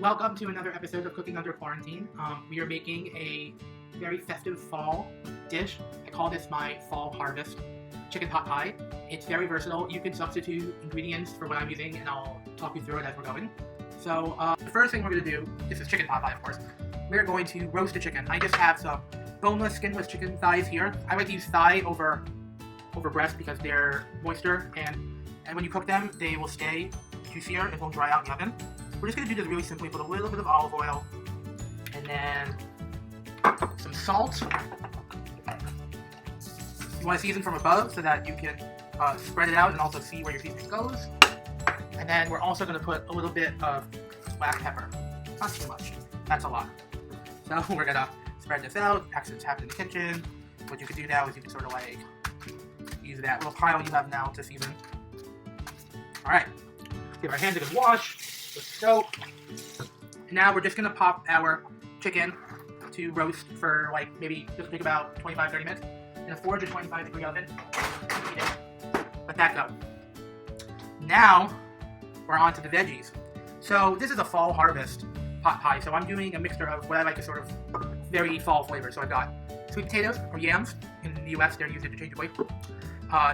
Welcome to another episode of Cooking Under Quarantine. We are making a very festive fall dish. I call this my fall harvest chicken pot pie. It's very versatile. You can substitute ingredients for what I'm using, and I'll talk you through it as we're going. So the first thing we're going to do, this is chicken pot pie of course, we're going to roast the chicken. I just have some boneless, skinless chicken thighs here. I like to use thigh over breast because they're moister, and when you cook them, they will stay juicier and won't dry out in the oven. We're just going to do this really simply. Put a little bit of olive oil, and then some salt. You want to season from above so that you can spread it out and also see where your seasoning goes. And then we're also going to put a little bit of black pepper. Not too much. That's a lot. So we're going to spread this out. Accidents happen in the kitchen. What you can do now is you can sort of like use that little pile you have now to season. Alright. Give our hands a good wash with soap. And now we're just going to pop our chicken to roast for like maybe just take about 25-30 minutes in a 425 degree oven. Let that go. Now we're on to the veggies. So this is a fall harvest pot pie. So I'm doing a mixture of what I like to sort of very fall flavors. So I've got sweet potatoes or yams. In the US they're used interchangeably.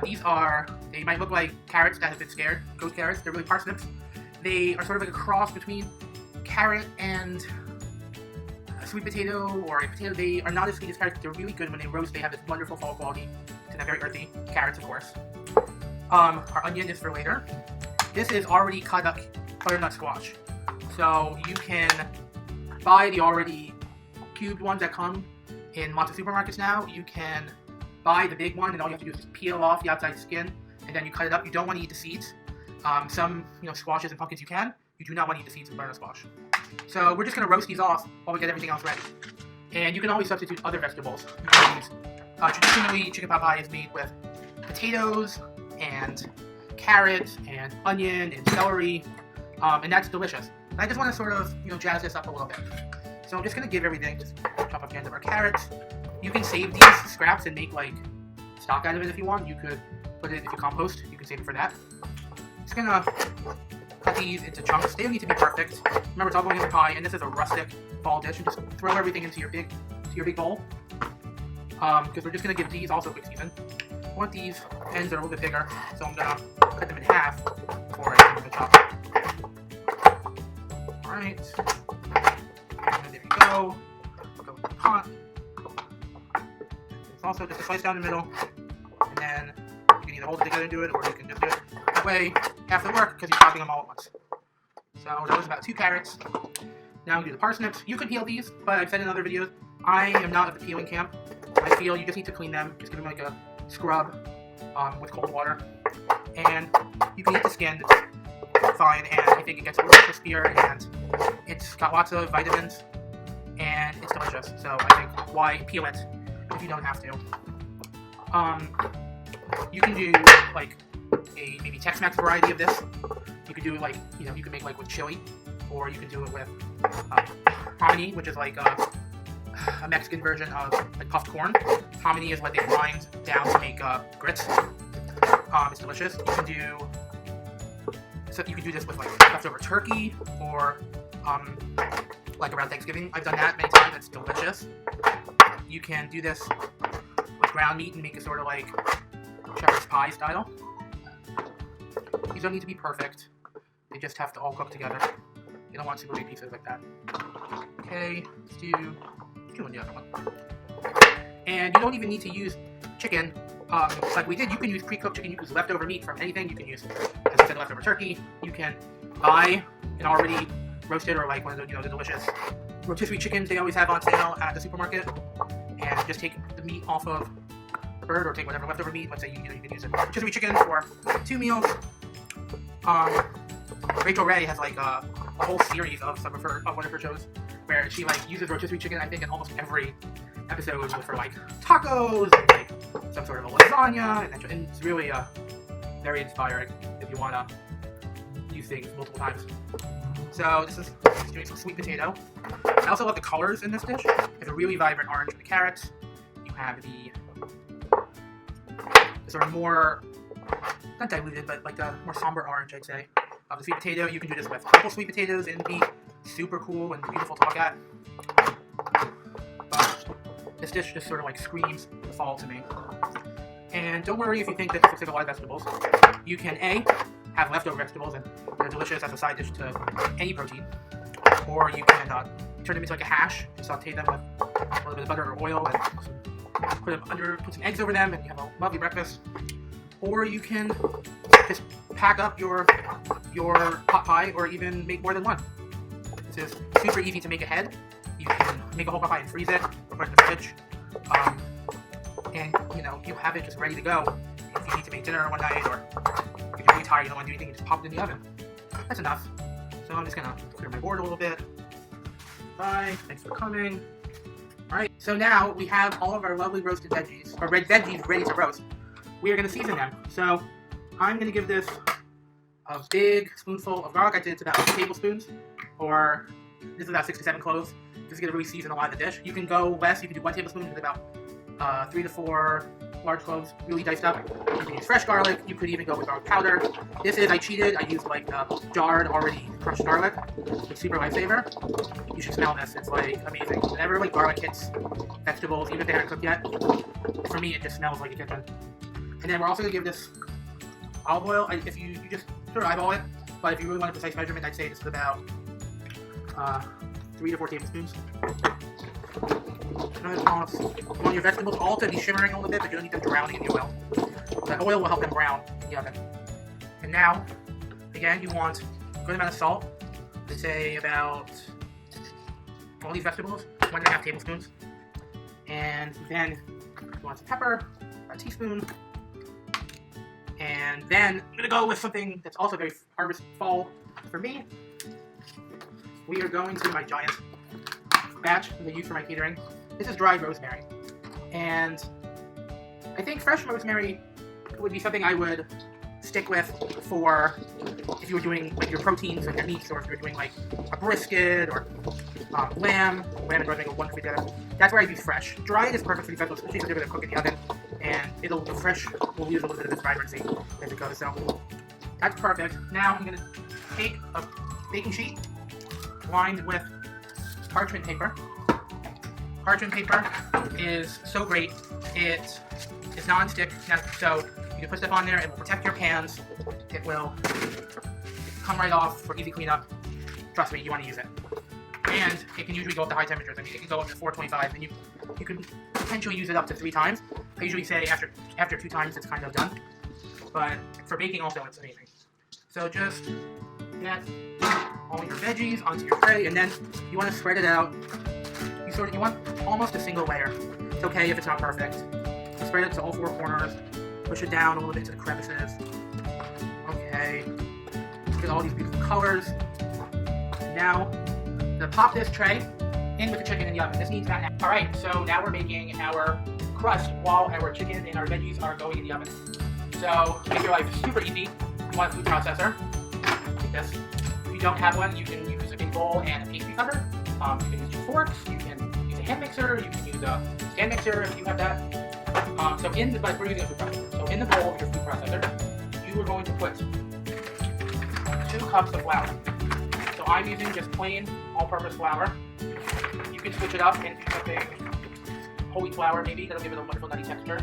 These are, they might look like carrots that have been scared, ghost carrots. They're really parsnips. They are sort of like a cross between carrot and a sweet potato or a potato. They are not as sweet as carrots, but they're really good when they roast. They have this wonderful fall quality to them, very earthy. Carrots, of course. Our onion is for later. This is already cut up butternut squash. So you can buy the already cubed ones that come in lots of supermarkets now. You can buy the big one, and all you have to do is just peel off the outside skin, and then you cut it up. You don't want to eat the seeds. Some squashes and pumpkins you can. You do not want to eat the seeds of butternut squash. So we're just going to roast these off while we get everything else ready. And you can always substitute other vegetables. You can use, traditionally, chicken pot pie is made with potatoes and carrots and onion and celery, and that's delicious. I just want to sort of jazz this up a little bit. So I'm just going to give everything, just chop up the ends of our carrots. You can save these scraps and make like stock out of it if you want. You could put it, if you compost, you can save it for that. Just gonna cut these into chunks. They don't need to be perfect. Remember, it's all going in the pie, and this is a rustic fall dish. And just throw everything into your big bowl. Because we're just gonna give these also a quick season. I want these ends that are a little bit bigger, so I'm gonna cut them in half before I give them a chop. Alright. And there we go. Go in the pot. It's also just a slice down the middle, and then you can either hold it together and do it, or you can just do it that way. Half the work because you're chopping them all at once. So that was about 2 carrots. Now we do the parsnips. You could peel these, but I've said in other videos, I am not of the peeling camp. I feel you just need to clean them. Just give them like a scrub with cold water. And you can eat the skin. It's fine, and I think it gets a little crispier, and it's got lots of vitamins, and it's delicious. So I think, why peel it if you don't have to? You can do like a maybe Tex-Mex variety of this. You could do it like, you can make like with chili, or you can do it with hominy, which is like a Mexican version of like puffed corn. Hominy is what they grind down to make grits. It's delicious. You can do this with like leftover turkey, or like around Thanksgiving. I've done that many times. It's delicious. You can do this with ground meat and make it sort of like shepherd's pie style. These don't need to be perfect. They just have to all cook together. You don't want super big pieces like that. Okay, let's do the other one. And you don't even need to use chicken like we did. You can use pre-cooked chicken. You can use leftover meat from anything. You can use, as I said, leftover turkey. You can buy an already roasted, or like one of the delicious rotisserie chickens they always have on sale at the supermarket, and just take the meat off of the bird, or take whatever leftover meat. Let's say you can use a rotisserie chicken for 2 meals. Rachel Ray has like a whole series of one of her shows where she like uses rotisserie chicken, I think, in almost every episode for like tacos and like some sort of a lasagna, and it's really very inspiring if you want to use things multiple times. So this is doing some sweet potato. I also love the colors in this dish. It's a really vibrant orange for the carrots. You have the sort of more, not diluted, but like the more somber orange, I'd say, of the sweet potato. You can do this with purple sweet potatoes in the super cool and beautiful to look at. But this dish just sort of like screams fall to me. And don't worry if you think that this looks like a lot of vegetables. You can A, have leftover vegetables and they're delicious as a side dish to any protein. Or you can turn them into like a hash, saute them with a little bit of butter or oil and put some eggs over them and you have a lovely breakfast. Or you can just pack up your pot pie or even make more than one. This is super easy to make ahead. You can make a whole pot pie and freeze it or put it in the fridge. And you know, you'll have it just ready to go. If you need to make dinner one night or if you're really tired, you don't want to do anything, you just pop it in the oven. That's enough. So I'm just gonna clear my board a little bit. Bye, thanks for coming. Alright, so now we have all of our lovely roasted veggies, or red veggies ready to roast. We are gonna season them. So I'm gonna give this a big spoonful of garlic. I did it to about 2 tablespoons, or this is about 6 to 7 cloves. This is gonna really season a lot of the dish. You can go less, you can do 1 tablespoon with about 3 to 4 large cloves, really diced up. You can use fresh garlic. You could even go with garlic powder. This is, I cheated. I used like jarred, already crushed garlic. It's super lifesaver. You should smell this. It's like amazing. Whenever like garlic hits vegetables, even if they haven't cooked yet, for me it just smells like a kitchen. And then we're also gonna give this olive oil. If you just sort of eyeball it, but if you really want a precise measurement, I'd say this is about 3 to 4 tablespoons. You want your vegetables all to be shimmering a little bit, but you don't need them drowning in the oil. The oil will help them brown in the oven. And now, again, you want a good amount of salt. I'd say about all these vegetables, 1.5 tablespoons. And then you want some pepper, a teaspoon. And then I'm gonna go with something that's also very harvest fall for me. We are going to my giant batch that I use for my catering. This is dried rosemary, and I think fresh rosemary would be something I would stick with for if you were doing like your proteins and your meats, or if you were doing like a brisket or lamb and rosemary go wonderfully together. That's where I use fresh. Dried is perfect for these vegetables, especially if they're going to cook in the oven, and the fresh will lose a little bit of its vibrancy as it goes. So that's perfect. Now I'm going to take a baking sheet lined with parchment paper. Parchment paper is so great. It is non-stick, so you can put stuff on there. It will protect your pans. It will come right off for easy cleanup. Trust me, you want to use it. And it can usually go up to high temperatures. I mean, it can go up to 425, and you can potentially use it up to 3 times. I usually say after 2 times it's kind of done. But for baking also, it's amazing. So just get all your veggies onto your tray, and then you want to spread it out. You want almost a single layer. It's okay if it's not perfect. So spread it to all 4 corners. Push it down a little bit to the crevices. Okay. Get all these beautiful colors. Now, I'm gonna pop this tray in with the chicken in the oven. This needs that now. Alright, so now we're making our crust while our chicken and our veggies are going in the oven. So, to make your life super easy, you want a food processor. Like this. If you don't have one, you can use a big bowl and a pastry cutter. You can use 2 forks, you can use a hand mixer, you can use a stand mixer if you have that. But we're using a food processor. So in the bowl of your food processor, you are going to put 2 cups of flour. So I'm using just plain all-purpose flour. You can switch it up and do something whole wheat flour maybe, that'll give it a wonderful nutty texture,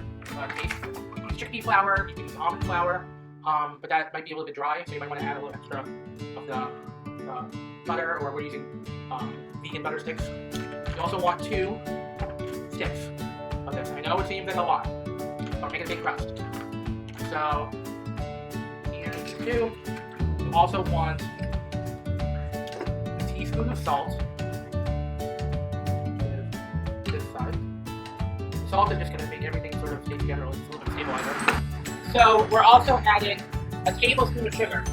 taste. You can use chickpea flour, you can use almond flour, but that might be a little bit dry, so you might want to add a little extra of the butter, or we're using vegan butter sticks. You also want 2 sticks of this. I know it seems like a lot, but make it a big crust. So, here's 2. You also want a teaspoon of salt. This side. The salt is just going to make everything sort of stay together, a little bit stabilizer. So, we're also adding a tablespoon of sugar.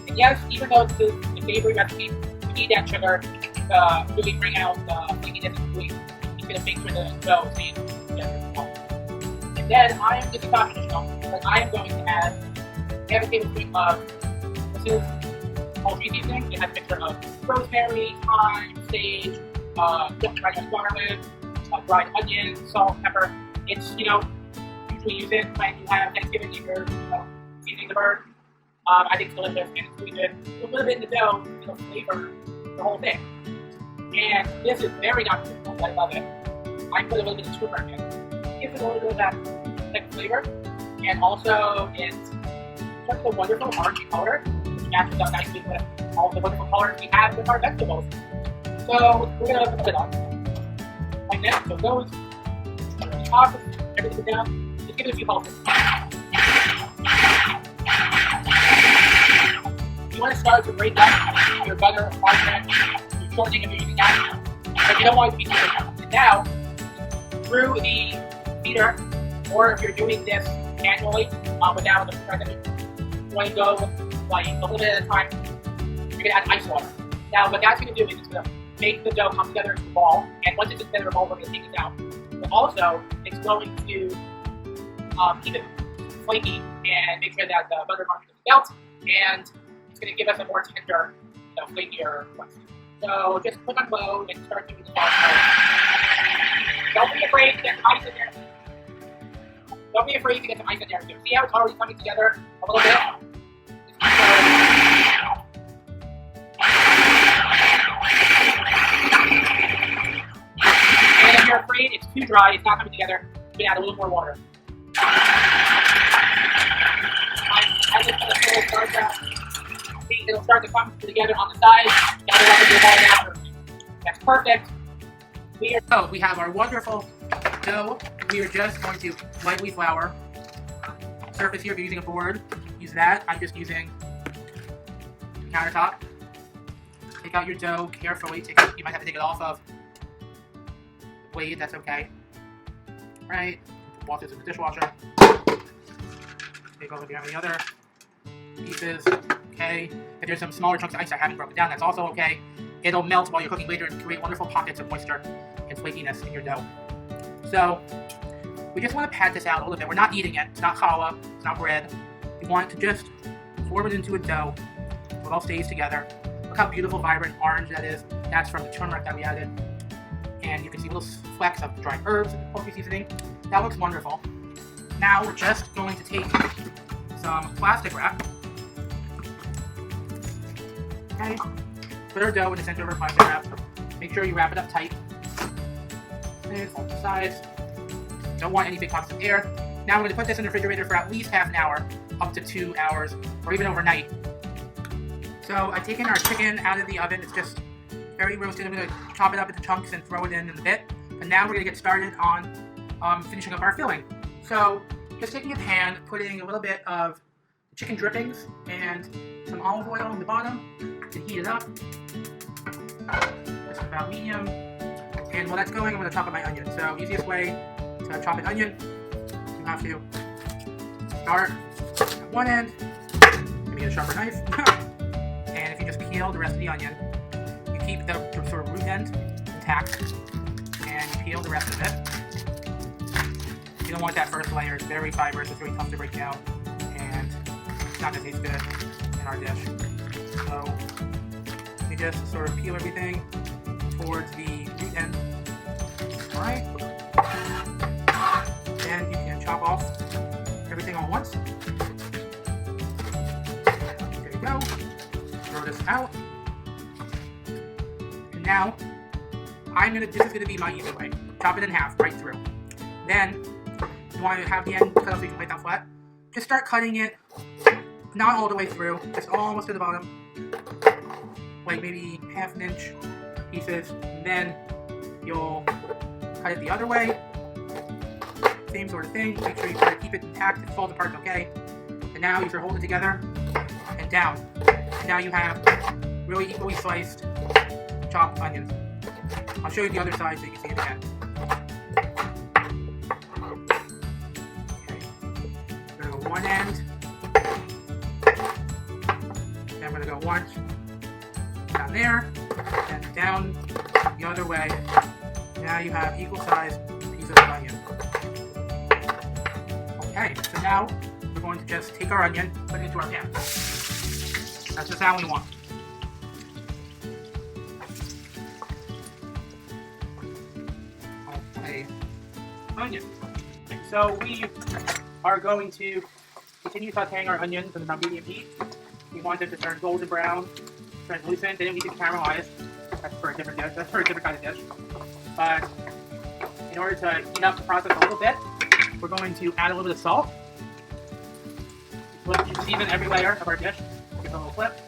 And yes, even though this is a savory recipe, you need that sugar to really bring out the flakiness and sweet. It's going to make sure the dough stays together. And then I am just optional, but I am going to add half a tablespoon of this is poultry seasoning. It has a mixture of rosemary, thyme, sage, dried garlic, dried onion, salt, pepper. It's, usually use it when you have Thanksgiving and you're seasoning the bird. I think it's delicious and it's really good. A little bit in the dough, it'll flavor the whole thing. And this is very not typical, but I love it. I put a little bit of sugar in it. It gives it a little bit of that thick flavor, and also it's such a wonderful orangey color, which matches up nicely with all the wonderful colors we have with our vegetables. So we're gonna put it on like that. So those toss everything down. Just give it a few pulses. You want to start to break up your butter, margarine, your shortening if you're using that, but you don't want it to be too big. And now, through the feeder, or if you're doing this manually without the president, you want to go like a little bit at a time. You're going to add ice water. Now, what that's going to do is it's going to make the dough come together into a ball, and once it's together in a ball, we're going to take it out. But also, it's going to keep it flaky and make sure that the butter margarine doesn't melt, and it's going to give us a more tender, flakier crust. So just put on low and start doing the sauce. Don't be afraid to get some ice in there. Don't be afraid to get some ice in there too. See how it's already coming together a little bit? And if you're afraid it's too dry, it's not coming together, you can add a little more water. As it'll start to come together on the sides. That's perfect. So we have our wonderful dough. We are just going to lightly flour. Surface here, if you're using a board, use that. I'm just using the countertop. Take out your dough carefully. You might have to take it off of the blade, that's okay. Right, wash this in the dishwasher. Take a look if you have any other pieces. Okay, if there's some smaller chunks of ice I haven't broken down, that's also okay. It'll melt while you're cooking later and create wonderful pockets of moisture and flakiness in your dough. So, we just want to pad this out a little bit. We're not kneading it. It's not challah. It's not bread. We want to just form it into a dough so it all stays together. Look how beautiful, vibrant orange that is. That's from the turmeric that we added. And you can see little flecks of dried herbs and poultry seasoning. That looks wonderful. Now, we're just going to take some plastic wrap. Okay. Put our dough in the center of our plastic wrap. Make sure you wrap it up tight. And fold the sides. Don't want any big pockets of air. Now we're going to put this in the refrigerator for at least half an hour, up to 2 hours, or even overnight. So I've taken our chicken out of the oven. It's just very roasted. I'm going to chop it up into chunks and throw it in a bit. And now we're going to get started on finishing up our filling. So just taking a pan, putting a little bit of chicken drippings and some olive oil on the bottom to heat it up. Just about medium. And while that's going, I'm going to chop up my onion. So easiest way to chop an onion, you have to start at one end, maybe get a sharper knife, and if you just peel the rest of the onion, you keep the sort of root end intact, and you peel the rest of it. You don't want that first layer. It's very fibrous. It's really tough to break down, and it's not going to taste good in our dish. So you just sort of peel everything towards the root end. Alright. And you can chop off everything all at once. There you go. Throw this out. And now, this is gonna be my easy way. Chop it in half, right through. Then, you want to have the end cut off so you can lay it down flat. Just start cutting it, not all the way through, just almost to the bottom. Like maybe half an inch pieces. And then you'll cut it the other way. Same sort of thing. Make sure you try to keep it intact. If it falls apart, okay. And now you sort of hold it together and down. And now you have really equally sliced chopped onions. I'll show you the other side so you can see it again. Okay. I'm going to go one end. Then I'm going to go once down there, and down the other way. Now you have equal sized pieces of onion. Okay, so now we're going to just take our onion, put it into our pan. That's just how we want. Okay, onion. So we are going to continue sauteing our onions at about medium heat. We want it to turn golden brown translucent. They didn't need to be caramelized. That's for a different dish. That's for a different kind of dish. But in order to heat up the process a little bit, we're going to add a little bit of salt. We'll season every layer of our dish. Give it a little flip.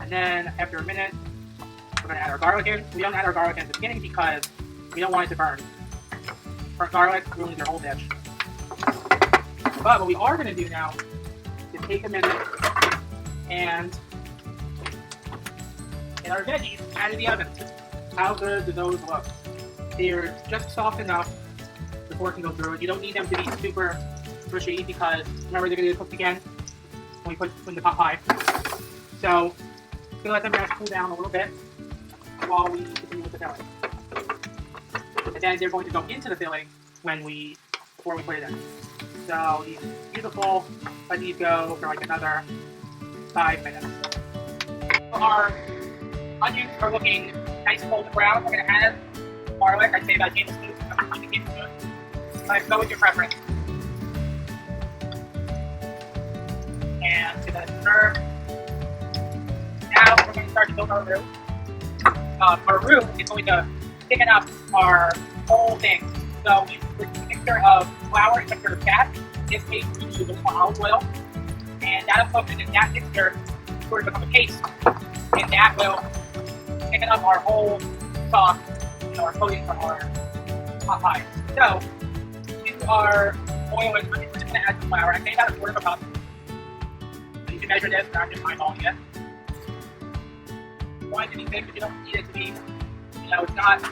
And then after a minute, we're going to add our garlic in. We don't add our garlic in at the beginning because we don't want it to burn. Burnt garlic ruins your whole dish. But what we are going to do now is take a minute and get our veggies out of the oven. How good do those look? They're just soft enough before it can go through it. You don't need them to be super mushy because remember they're going to get cooked again when we put in the pot pie. So just going to let them rest, cool down a little bit while we continue with the filling. And then they're going to go into the filling before we put it in. So these beautiful veggies go for like another 5 minutes. Our onions are looking nice and golden brown. We're going to add garlic. I'd say about a tablespoon. But go with your preference. And to the stir. Now we're going to start to build our roux. Our roux is going to thicken up our whole thing. So with a mixture of flour and a mixture of fat, in this case we use a little olive oil. And that'll cook in that mixture sort of become a paste. And that will thicken up our whole sauce, our coating for our pot pie. So to our oil and onion, we're just going to add some flour. I say about a quarter of a cup. So you can measure this, but I'm just eyeballing it. You want it to be thick, but you don't need it to be, it's not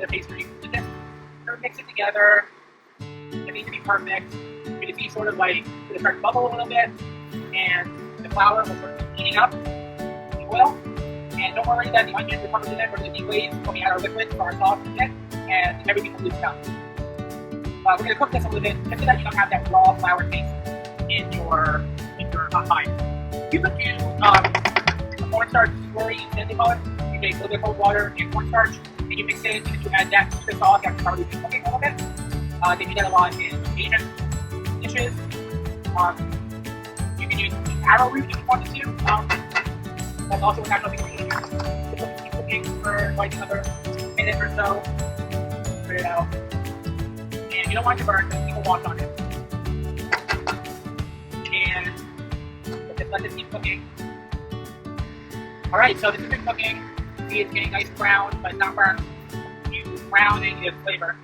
a pastry. Just mix it together. It needs to be perfect. You can see sort of like it'll start to bubble a little bit, and the flour will start heating up the oil. And don't worry that the onions are covered in it. We're going to deglaze when we add our liquid for our sauce in it, and everything will loosen up. We're going to cook this a little bit just so that you don't have that raw flour taste in your pot pie. You could do cornstarch slurry, as they call it. You take a little bit of cold water and cornstarch, and you mix it, and then you add that to the sauce after probably been cooking a little bit. They do that a lot in Asian dishes. You can use arrowroot if you wanted to. That's also a natural thing to use. Keep cooking for like another minute or so. Put it out. And you don't want it to burn because people walk on it. And just let this keep cooking. Alright, so this has been cooking. See, it's getting nice brown, but not burnt. You brown and you get flavor.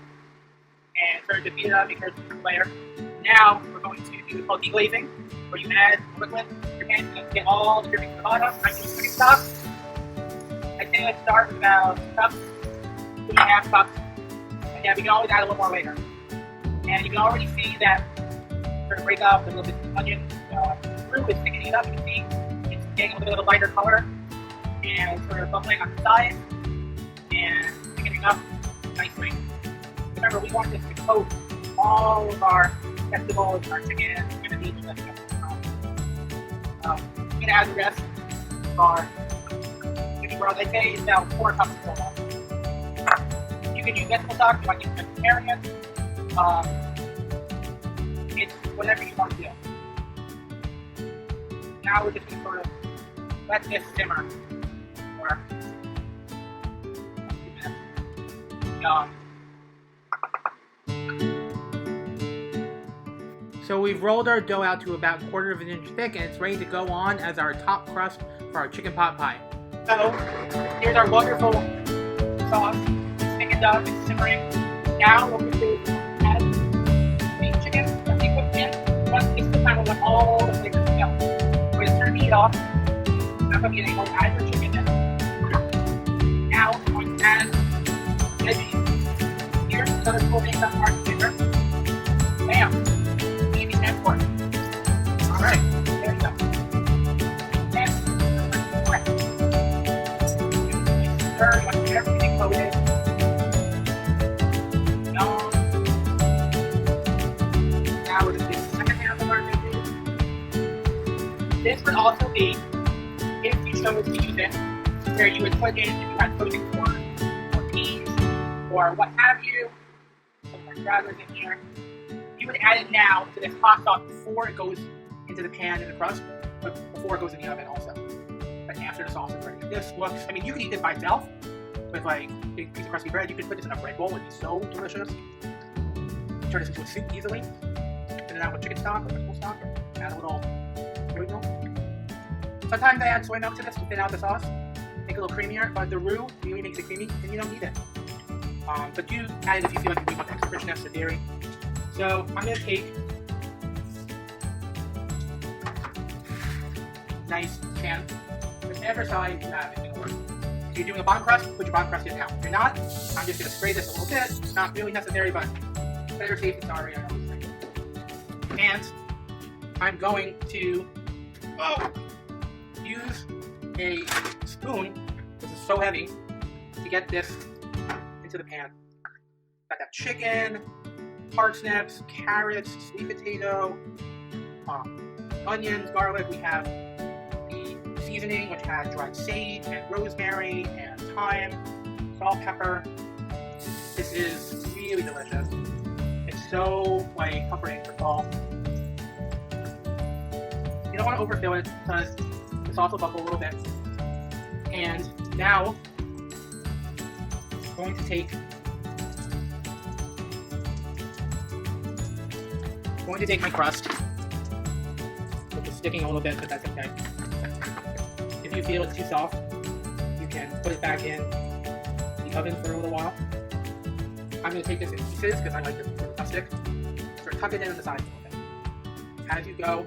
And start to beat it up because it's a layer. Now we're going to do what's called deglazing, where you add liquid to your pan and get all the drippings to the bottom. I'm doing cooking stock. I say let's start with about 2 cups, 2.5 cups, and then we can always add a little more later. And you can already see that sort of break up a little bit of onion. Roux is thickening up. You can see it's getting a little bit of a lighter color and sort of bubbling on the side and thickening up nicely. Remember, we want this to coat all of our vegetables and our chicken. We're going to need this. We're going to add the rest of our chicken broth. I say it's about 4 cups of oil. You can use vegetable stock, you might use vegetarian. It's whatever you want to do. Now we're just going to sort of let this simmer for a few minutes. So we've rolled our dough out to about 1/4 of an inch thick, and it's ready to go on as our top crust for our chicken pot pie. So here's our wonderful sauce. It's thickened up, it's simmering. Now what we're going to do is add the chicken that we cooked in, but this is the time we want all the flavors to melt. We're going to turn the heat off. Not going to be anymore. Add your chicken in. Now we're going to add veggies. Here's another cool thing about our flavor. Bam! Transport. Alright, there you go. And stir, you want to get everything coated. Now we're going to do the second half of our veggies. This would also be, if you chose to use it, where you would put in, if you had coating for peas, or what have you, some more straggers in here. You would add it now to this hot sauce before it goes into the pan and the crust. before it goes in the oven also. But after the sauce is ready. This looks, I mean, you can eat this by itself with like a big piece of crusty bread. You can put this in a bread bowl. It'd be so delicious. Turn this into a soup easily. Put it out with chicken stock or vegetable stock. Or add a little soy milk. Sometimes I add soy milk to this to thin out the sauce. Make it a little creamier, but the roux really makes it creamy and you don't need it. But do add it if you feel like you want extra richness or dairy. So I'm going to take nice pan, whichever side you have is going to work. If you're doing a bottom crust, put your bottom crust in now. If you're not, I'm just going to spray this a little bit. It's not really necessary, but better safe than sorry. I know it's like. And I'm going to use a spoon. This is so heavy to get this into the pan. Got that chicken, parsnips, carrots, sweet potato, onions, garlic. We have the seasoning, which has dried sage and rosemary and thyme, salt, pepper. This is really delicious. It's so like comforting for fall. You don't want to overfill it because the sauce will bubble a little bit. And now I'm going to take my crust. It's sticking a little bit, but that's okay. If you feel it's too soft, you can put it back in the oven for a little while. I'm going to take this in pieces because I like this sort of rustic. Sort of tuck it in on the sides a little bit. As you go,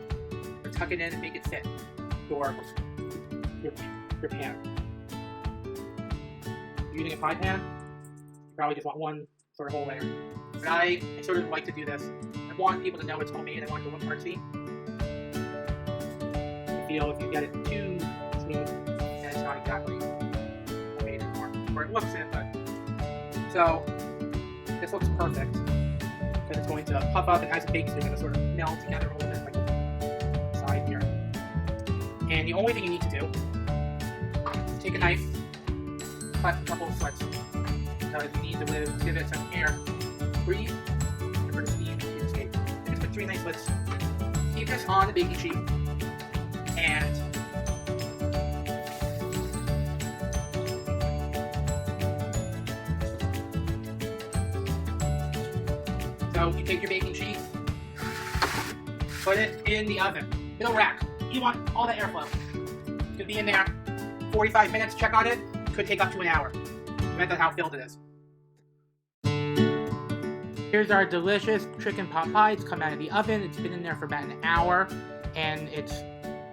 tuck it in and make it fit your pan. If you're using a pie pan, you probably just want one sort of whole layer. But I sort of like to do this. I want people to know it's homemade. I want it to look artsy. I feel if you get it too smooth, then it's not exactly homemade anymore. Or it looks it, but... So, this looks perfect. Because it's going to puff up and as it bakes, they're going to sort of meld together a little bit like the side here. And the only thing you need to do is take a knife, cut a couple of slits. Because you need to give it some air. Breathe, and for the steam to escape. And just put 3 nice slits. Keep this on the baking sheet, and so you take your baking sheet, put it in the oven. It'll rack. You want all the airflow. It's gonna be in there 45 minutes. Check on it. Could take up to an hour. Depends on how filled it is. Here's our delicious chicken pot pie. It's come out of the oven. It's been in there for about an hour, and it's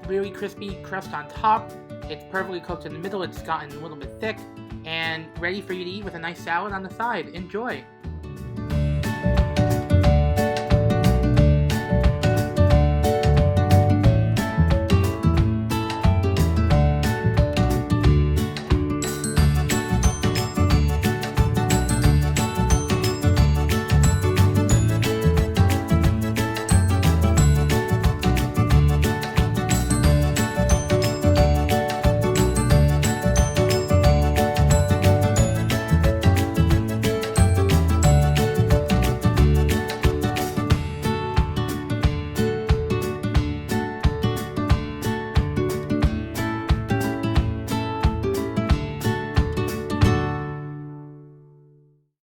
really crispy crust on top. It's perfectly cooked in the middle. It's gotten a little bit thick and ready for you to eat with a nice salad on the side. Enjoy!